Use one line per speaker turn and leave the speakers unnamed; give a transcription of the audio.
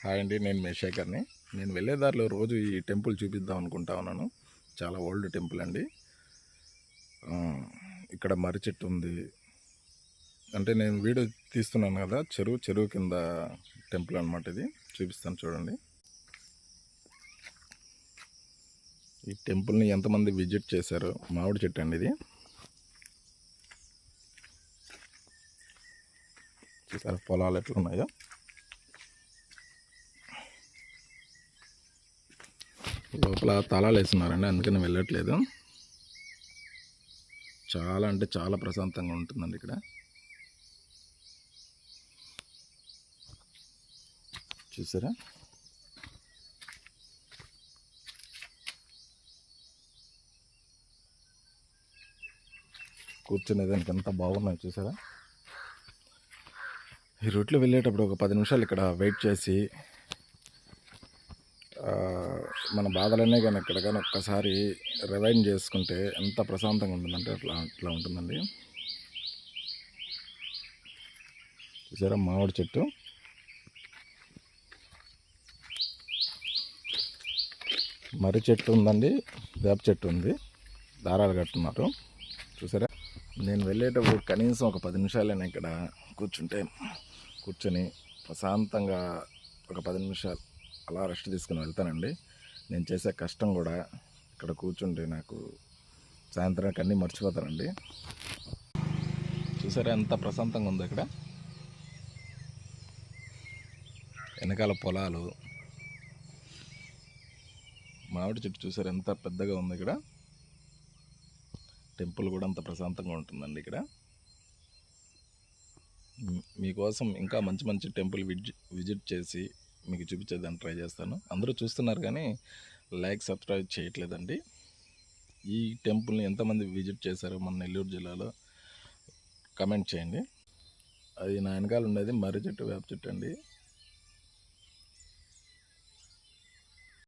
Hi అండి, నేను మీ శేఖర్ని. నేను వెళ్ళే దారిలో రోజు ఈ టెంపుల్ చూపిద్దాం అనుకుంటా ఉన్నాను. చాలా ఓల్డ్ టెంపుల్ అండి. ఇక్కడ మర్రి చెట్టు ఉంది. అంటే నేను వీడియో తీస్తున్నాను కదా, చెరువు కింద టెంపుల్ అనమాట. ఇది చూపిస్తాను చూడండి. ఈ టెంపుల్ని ఎంతమంది విజిట్ చేశారు. మామిడి చెట్టు అండి ఇది. చూసారా పొలాలు ఎట్లా ఉన్నాయో. లోపల తాళాలు వేస్తున్నారండి, అందుకని వెళ్ళట్లేదు. చాలా అంటే చాలా ప్రశాంతంగా ఉంటుందండి ఇక్కడ. చూసారా, కూర్చునేదానికి ఎంత బాగున్నాయి చూసారా. ఈ రూట్లో వెళ్ళేటప్పుడు ఒక 10 నిమిషాలు ఇక్కడ వెయిట్ చేసి మన బాధలనే కానీ ఇక్కడ కానీ ఒక్కసారి రివైండ్ చేసుకుంటే ఎంత ప్రశాంతంగా ఉంటుందంటే అట్లా ఉంటుందండి. చూసారా మామిడి చెట్టు, మర్రి చెట్టు ఉందండి, వేప చెట్టు ఉంది, దారాలు కట్టున్నారు. చూసారా, నేను వెళ్ళేటప్పుడు కనీసం ఒక 10 నిమిషాలైనా ఇక్కడ కూర్చొని ప్రశాంతంగా ఒక 10 నిమిషాలు అలా రెస్ట్ తీసుకుని వెళ్తానండి. నేను చేసే కష్టం కూడా ఇక్కడ కూర్చుంటే నాకు సాయంత్రానికి అన్నీ మర్చిపోతానండి. చూసారా ఎంత ప్రశాంతంగా ఉందో ఇక్కడ. వెనకాల పొలాలు, మామిడి చెట్టు చూసారా ఎంత పెద్దగా ఉంది ఇక్కడ. టెంపుల్ కూడా అంత ప్రశాంతంగా ఉంటుందండి ఇక్కడ. మీకోసం ఇంకా మంచి మంచి టెంపుల్ విజిట్ చేసి మీకు చూపించేదాన్ని ట్రై చేస్తాను. అందరూ చూస్తున్నారు కానీ లైక్ సబ్స్క్రైబ్ చేయట్లేదండి. ఈ టెంపుల్ని ఎంతమంది విజిట్ చేశారో మన నెల్లూరు జిల్లాలో కమెంట్ చేయండి. అది నా వెనకాల ఉండేది మర్రి చెట్టు, వేప చెట్టు అండి.